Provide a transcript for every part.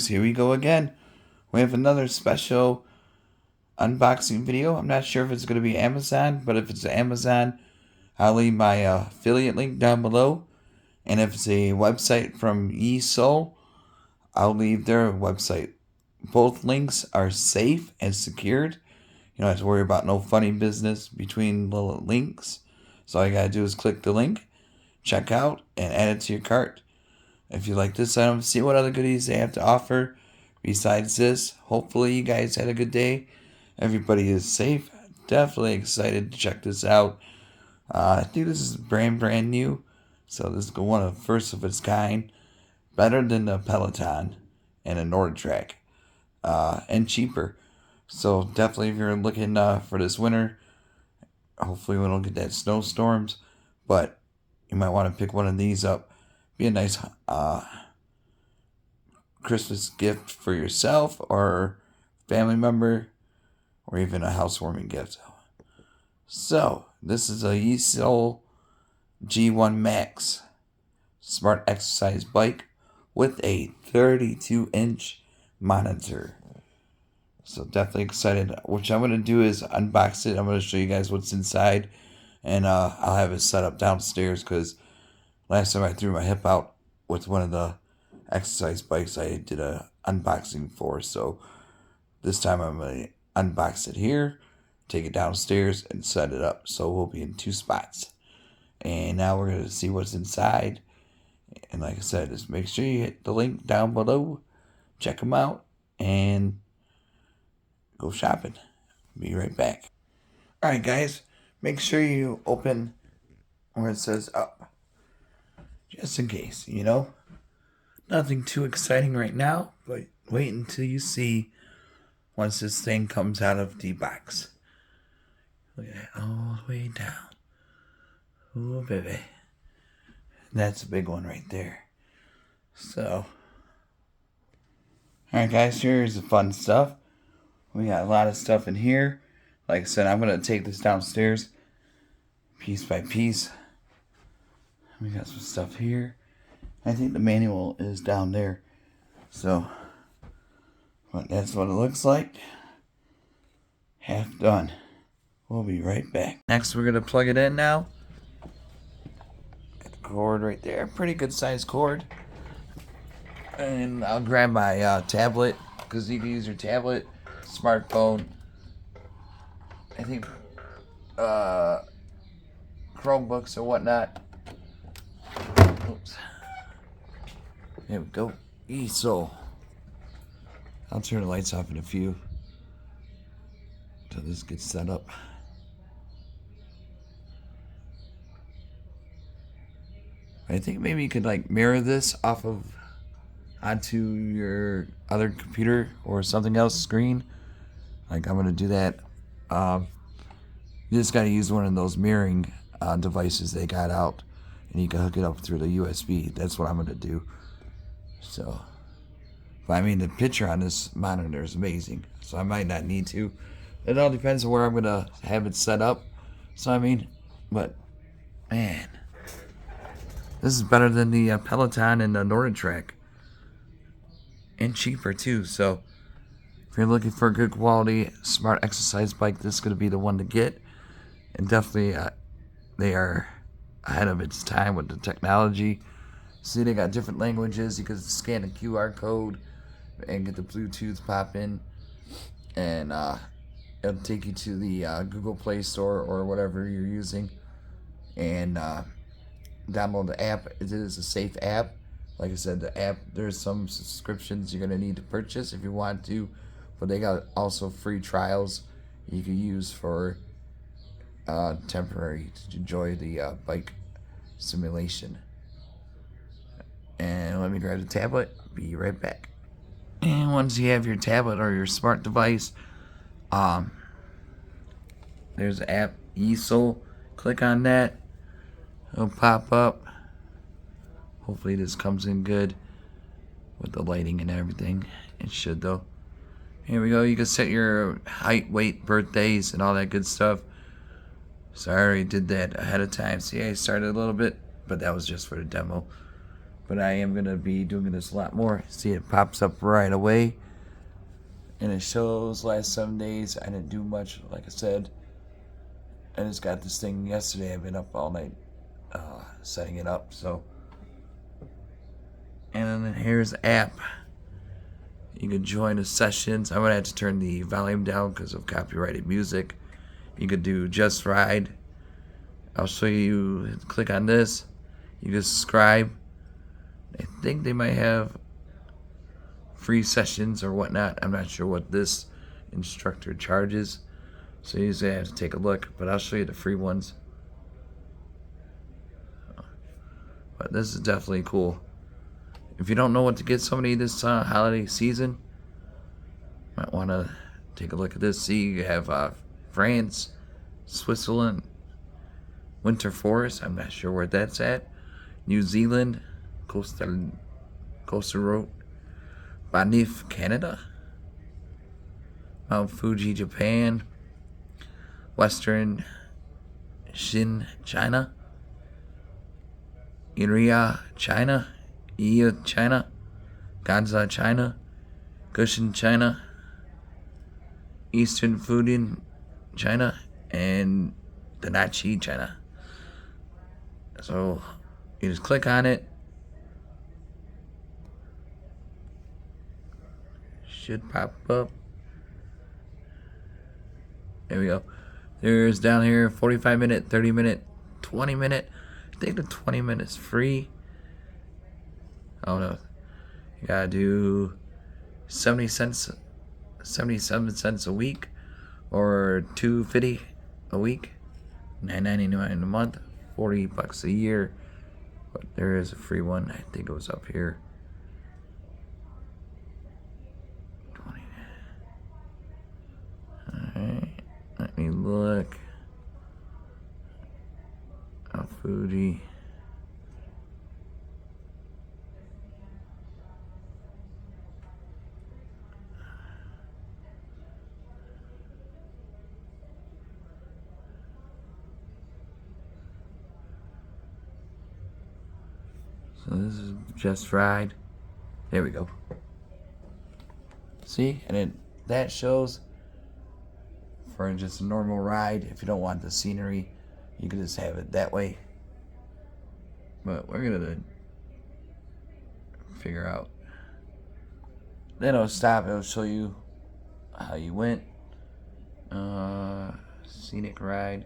viewers, here we go again. We have another special unboxing video. I'm not sure if it's going to be Amazon, but if it's Amazon, I'll leave my affiliate link down below. And if it's a website from YESOUL, I'll leave their website. Both links are safe and secured. You don't have to worry about no funny business between little links. So all you gotta do is click the link, check out, and add it to your cart. If you like this item, see what other goodies they have to offer besides this. Hopefully you guys had a good day. Everybody is safe. Definitely excited to check this out. I think this is brand new. So this is one of the first of its kind. Better than the Peloton and a NordTrack. And cheaper. So definitely if you're looking for this winter, hopefully we don't get that snowstorms. But you might want to pick one of these up. Be a nice Christmas gift for yourself or family member, or even a housewarming gift. So this is a YESOUL G1 Max smart exercise bike with a 32-inch monitor. So definitely excited. What I'm going to do is unbox it. I'm going to show you guys what's inside. And I'll have it set up downstairs because last time I threw my hip out with one of the exercise bikes I did a unboxing for. So this time I'm going to unbox it here, take it downstairs, and set it up. So we'll be in two spots. And now we're going to see what's inside. And like I said, just make sure you hit the link down below. Check them out. And go shopping. Be right back. Alright guys, make sure you open where it says up. Just in case, you know. Nothing too exciting right now, but wait until you see once this thing comes out of the box. Look at that, all the way down. Oh baby. That's a big one right there. So, alright guys, here's the fun stuff. We got a lot of stuff in here. Like I said, I'm going to take this downstairs piece by piece. We got some stuff here. I think the manual is down there. So, but that's what it looks like. Half done. We'll be right back. Next, we're going to plug it in now. Got the cord right there. Pretty good sized cord. And I'll grab my tablet, because you can use your tablet, smartphone, I think Chromebooks or whatnot. Oops. There we go. YESOUL. I'll turn the lights off in a few until this gets set up. I think maybe you could like mirror this off of onto your other computer or something else screen. Like I'm gonna do that. You just gotta use one of those mirroring devices they got out, and you can hook it up through the USB. That's what I'm gonna do. So, but I mean, the picture on this monitor is amazing, so I might not need to. It all depends on where I'm gonna have it set up. So I mean, but man, this is better than the Peloton and the NordTrack, and cheaper too. So if you're looking for a good quality smart exercise bike, this is going to be the one to get. And definitely they are ahead of its time with the technology. See, they got different languages. You can scan a QR code and get the Bluetooth pop in, and it'll take you to the Google Play Store or whatever you're using, and download the app. It is a safe app. Like I said, the app, there's some subscriptions you're going to need to purchase if you want to, but they got also free trials you can use for temporary to enjoy the bike simulation. And let me grab the tablet. Be right back. And once you have your tablet or your smart device, there's the app YESOUL. Click on that. It'll pop up. Hopefully this comes in good with the lighting and everything. It should though. Here we go. You can set your height, weight, birthdays, and all that good stuff. So I already did that ahead of time. See, I started a little bit, but that was just for the demo. but I am going to be doing this a lot more. See, it pops up right away. And it shows last 7 days. I didn't do much, like I said. I just got this thing yesterday. I've been up all night setting it up. So, and then here's the app. You can join the sessions. I'm going to have to turn the volume down because of copyrighted music. You could do just ride. I'll show you. Click on this. You can subscribe. I think they might have free sessions or whatnot. I'm not sure what this instructor charges, so you usually have to take a look, but I'll show you the free ones. But this is definitely cool. If you don't know what to get somebody this holiday season, might want to take a look at this. See, you have France, Switzerland, Winter Forest, I'm not sure where that's at, New Zealand, Costa Rica, Banff, Canada, Mount Fuji, Japan, Western Shin, China, Iriya, China, Iya, China, Ganza, China, Gushin, China, Eastern Fujian, China, and Danachi, China. So you just click on it. Should pop up. There we go. There's down here 45 minute, 30 minute, 20 minute. I think the 20 minutes free. Oh no. You gotta do 70 cents, 77 cents a week, or $2.50 a week, $9.99 a month, $40 a year. But there is a free one. I think it was up here. Alright, let me look. Fuji. So this is just ride. There we go. See, and that shows for just a normal ride. If you don't want the scenery, you can just have it that way. But we're gonna figure out. Then it'll stop. It'll show you how you went. Scenic ride,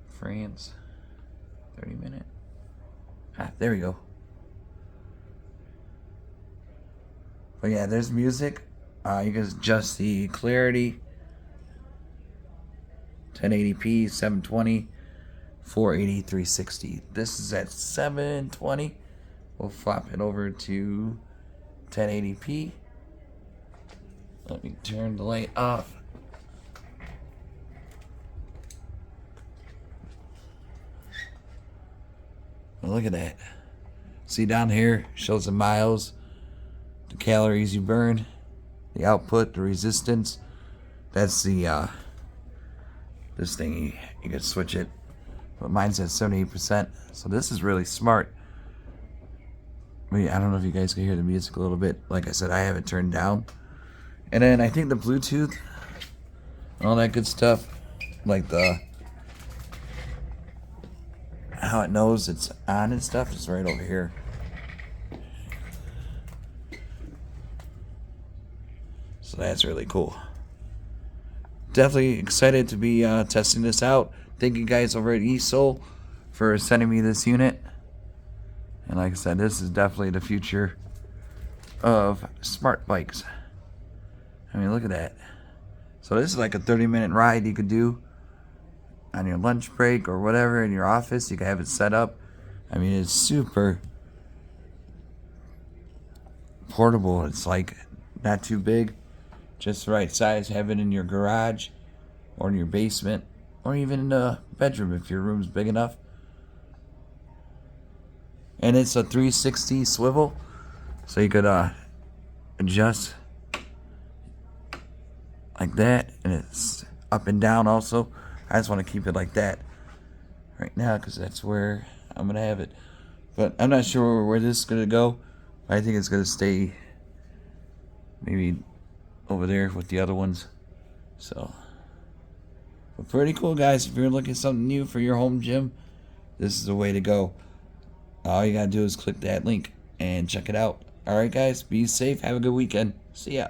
France, 30 minute. There we go. But yeah, there's music. You can adjust the clarity. 1080p, 720, 480, 360. This is at 720. We'll flop it over to 1080p. Let me turn the light off. Look at that. See down here, shows the miles, the calories you burn, the output, the resistance. That's the this thing, you can switch it, but mine's at 78%. So this is really smart. I mean, I don't know if you guys can hear the music a little bit. Like I said, I have it turned down. And then I think the Bluetooth, all that good stuff, like the how it knows it's on and stuff, is right over here. So that's really cool. Definitely excited to be testing this out. Thank you guys over at YESOUL for sending me this unit. And like I said, this is definitely the future of smart bikes. I mean, look at that. So this is like a 30-minute ride you could do on your lunch break or whatever in your office. You can have it set up. I mean, it's super portable. It's like not too big, just the right size. Have it in your garage or in your basement or even in the bedroom if your room's big enough. And it's a 360 swivel, so you could adjust like that, and it's up and down also. I just want to keep it like that right now because that's where I'm gonna have it. But I'm not sure where this is going to go. I think it's going to stay maybe over there with the other ones. So, but pretty cool, guys. If you're looking for something new for your home gym, this is the way to go. All you got to do is click that link and check it out. Alright, guys. Be safe. Have a good weekend. See ya.